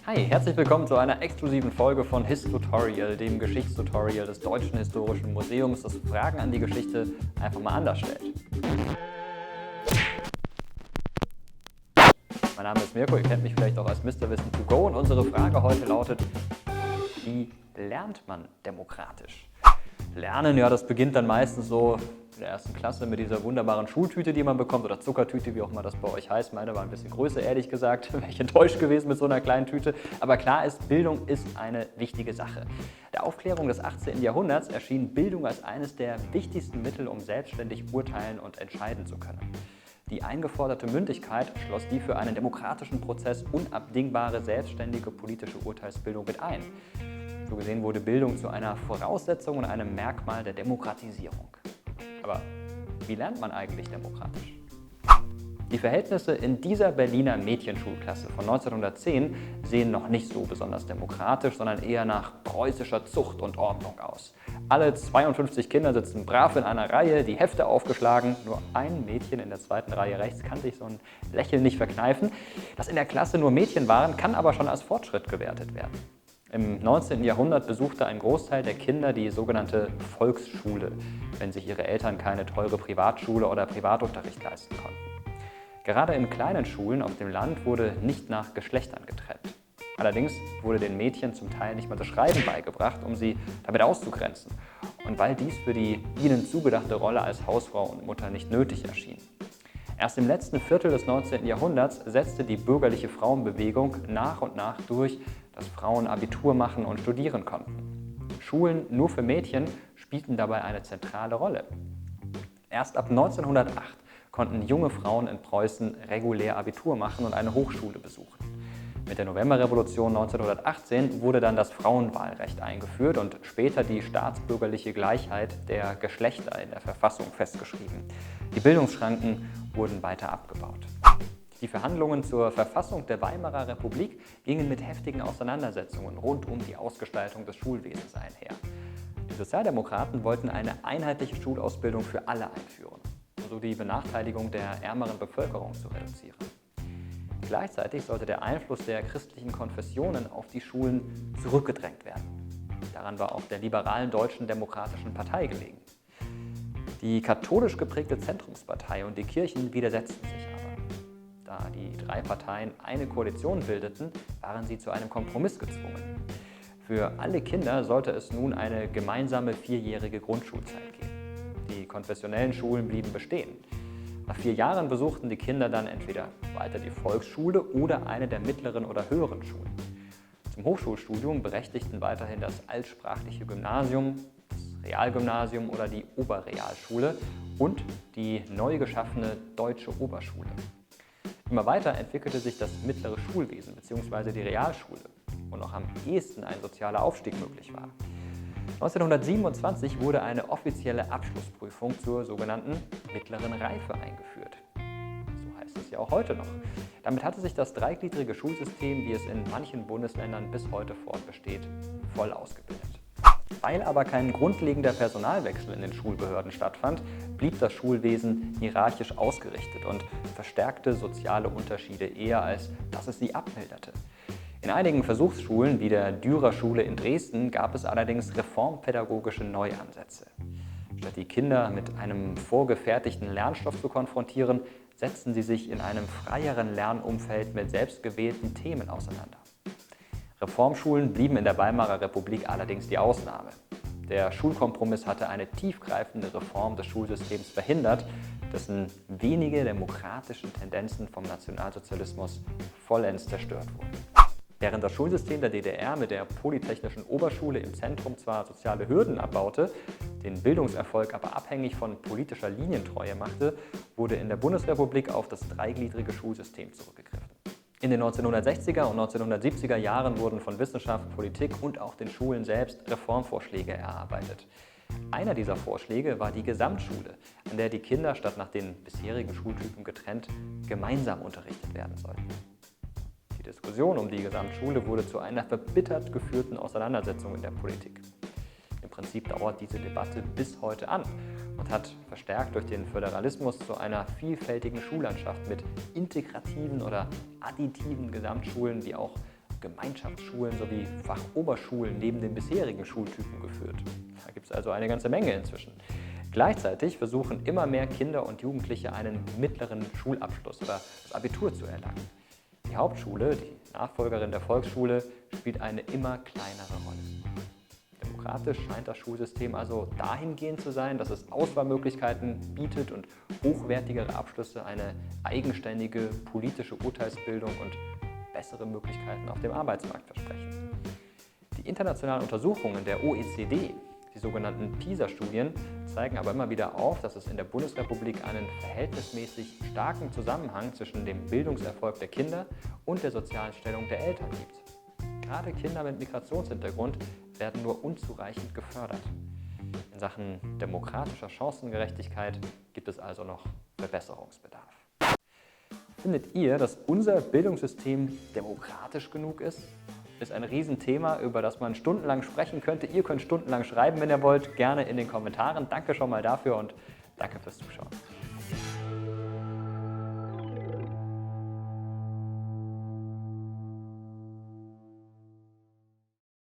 Hi, herzlich willkommen zu einer exklusiven Folge von Histutorial, dem Geschichtstutorial des Deutschen Historischen Museums, das Fragen an die Geschichte einfach mal anders stellt. Mein Name ist Mirko, ihr kennt mich vielleicht auch als Mr. Wissen to go und unsere Frage heute lautet: Wie lernt man demokratisch? Lernen, ja, das beginnt dann meistens so in der ersten Klasse mit dieser wunderbaren Schultüte, die man bekommt, oder Zuckertüte, wie auch immer das bei euch heißt. Meine war ein bisschen größer, ehrlich gesagt. Wäre ich enttäuscht gewesen mit so einer kleinen Tüte. Aber klar ist, Bildung ist eine wichtige Sache. Der Aufklärung des 18. Jahrhunderts erschien Bildung als eines der wichtigsten Mittel, um selbstständig urteilen und entscheiden zu können. Die eingeforderte Mündigkeit schloss die für einen demokratischen Prozess unabdingbare selbstständige politische Urteilsbildung mit ein. So gesehen wurde Bildung zu einer Voraussetzung und einem Merkmal der Demokratisierung. Aber wie lernt man eigentlich demokratisch? Die Verhältnisse in dieser Berliner Mädchenschulklasse von 1910 sehen noch nicht so besonders demokratisch, sondern eher nach preußischer Zucht und Ordnung aus. Alle 52 Kinder sitzen brav in einer Reihe, die Hefte aufgeschlagen. Nur ein Mädchen in der zweiten Reihe rechts kann sich so ein Lächeln nicht verkneifen. Dass in der Klasse nur Mädchen waren, kann aber schon als Fortschritt gewertet werden. Im 19. Jahrhundert besuchte ein Großteil der Kinder die sogenannte Volksschule, wenn sich ihre Eltern keine teure Privatschule oder Privatunterricht leisten konnten. Gerade in kleinen Schulen auf dem Land wurde nicht nach Geschlechtern getrennt. Allerdings wurde den Mädchen zum Teil nicht mal das Schreiben beigebracht, um sie damit auszugrenzen. Und weil dies für die ihnen zugedachte Rolle als Hausfrau und Mutter nicht nötig erschien. Erst im letzten Viertel des 19. Jahrhunderts setzte die bürgerliche Frauenbewegung nach und nach durch, dass Frauen Abitur machen und studieren konnten. Schulen nur für Mädchen spielten dabei eine zentrale Rolle. Erst ab 1908 konnten junge Frauen in Preußen regulär Abitur machen und eine Hochschule besuchen. Mit der Novemberrevolution 1918 wurde dann das Frauenwahlrecht eingeführt und später die staatsbürgerliche Gleichheit der Geschlechter in der Verfassung festgeschrieben. Die Bildungsschranken wurden weiter abgebaut. Die Verhandlungen zur Verfassung der Weimarer Republik gingen mit heftigen Auseinandersetzungen rund um die Ausgestaltung des Schulwesens einher. Die Sozialdemokraten wollten eine einheitliche Schulausbildung für alle einführen, um so die Benachteiligung der ärmeren Bevölkerung zu reduzieren. Gleichzeitig sollte der Einfluss der christlichen Konfessionen auf die Schulen zurückgedrängt werden. Daran war auch der liberalen Deutschen Demokratischen Partei gelegen. Die katholisch geprägte Zentrumspartei und die Kirchen widersetzten sich aber. Da die drei Parteien eine Koalition bildeten, waren sie zu einem Kompromiss gezwungen. Für alle Kinder sollte es nun eine gemeinsame 4-jährige Grundschulzeit geben. Die konfessionellen Schulen blieben bestehen. Nach 4 Jahren besuchten die Kinder dann entweder weiter die Volksschule oder eine der mittleren oder höheren Schulen. Zum Hochschulstudium berechtigten weiterhin das altsprachliche Gymnasium, das Realgymnasium oder die Oberrealschule und die neu geschaffene Deutsche Oberschule. Immer weiter entwickelte sich das mittlere Schulwesen bzw. die Realschule, wo noch am ehesten ein sozialer Aufstieg möglich war. 1927 wurde eine offizielle Abschlussprüfung zur sogenannten mittleren Reife eingeführt. So heißt es ja auch heute noch. Damit hatte sich das dreigliedrige Schulsystem, wie es in manchen Bundesländern bis heute fortbesteht, voll ausgebildet. Weil aber kein grundlegender Personalwechsel in den Schulbehörden stattfand, blieb das Schulwesen hierarchisch ausgerichtet und verstärkte soziale Unterschiede eher, als dass es sie abmilderte. In einigen Versuchsschulen, wie der Dürer-Schule in Dresden, gab es allerdings reformpädagogische Neuansätze. Statt die Kinder mit einem vorgefertigten Lernstoff zu konfrontieren, setzten sie sich in einem freieren Lernumfeld mit selbstgewählten Themen auseinander. Reformschulen blieben in der Weimarer Republik allerdings die Ausnahme. Der Schulkompromiss hatte eine tiefgreifende Reform des Schulsystems verhindert, dessen wenige demokratischen Tendenzen vom Nationalsozialismus vollends zerstört wurden. Während das Schulsystem der DDR mit der Polytechnischen Oberschule im Zentrum zwar soziale Hürden abbaute, den Bildungserfolg aber abhängig von politischer Linientreue machte, wurde in der Bundesrepublik auf das dreigliedrige Schulsystem zurückgegriffen. In den 1960er und 1970er Jahren wurden von Wissenschaft, Politik und auch den Schulen selbst Reformvorschläge erarbeitet. Einer dieser Vorschläge war die Gesamtschule, an der die Kinder statt nach den bisherigen Schultypen getrennt gemeinsam unterrichtet werden sollten. Die Diskussion um die Gesamtschule wurde zu einer verbittert geführten Auseinandersetzung in der Politik. Im Prinzip dauert diese Debatte bis heute an und hat verstärkt durch den Föderalismus zu einer vielfältigen Schullandschaft mit integrativen oder additiven Gesamtschulen wie auch Gemeinschaftsschulen sowie Fachoberschulen neben den bisherigen Schultypen geführt. Da gibt es also eine ganze Menge inzwischen. Gleichzeitig versuchen immer mehr Kinder und Jugendliche einen mittleren Schulabschluss oder das Abitur zu erlangen. Die Hauptschule, die Nachfolgerin der Volksschule, spielt eine immer kleinere Rolle. Demokratisch scheint das Schulsystem also dahingehend zu sein, dass es Auswahlmöglichkeiten bietet und hochwertigere Abschlüsse, eine eigenständige politische Urteilsbildung und bessere Möglichkeiten auf dem Arbeitsmarkt versprechen. Die internationalen Untersuchungen der OECD, die sogenannten PISA-Studien, zeigen aber immer wieder auf, dass es in der Bundesrepublik einen verhältnismäßig starken Zusammenhang zwischen dem Bildungserfolg der Kinder und der sozialen Stellung der Eltern gibt. Gerade Kinder mit Migrationshintergrund werden nur unzureichend gefördert. In Sachen demokratischer Chancengerechtigkeit gibt es also noch Verbesserungsbedarf. Findet ihr, dass unser Bildungssystem demokratisch genug ist? Ist ein Riesenthema, über das man stundenlang sprechen könnte. Ihr könnt stundenlang schreiben, wenn ihr wollt, gerne in den Kommentaren. Danke schon mal dafür und danke fürs Zuschauen.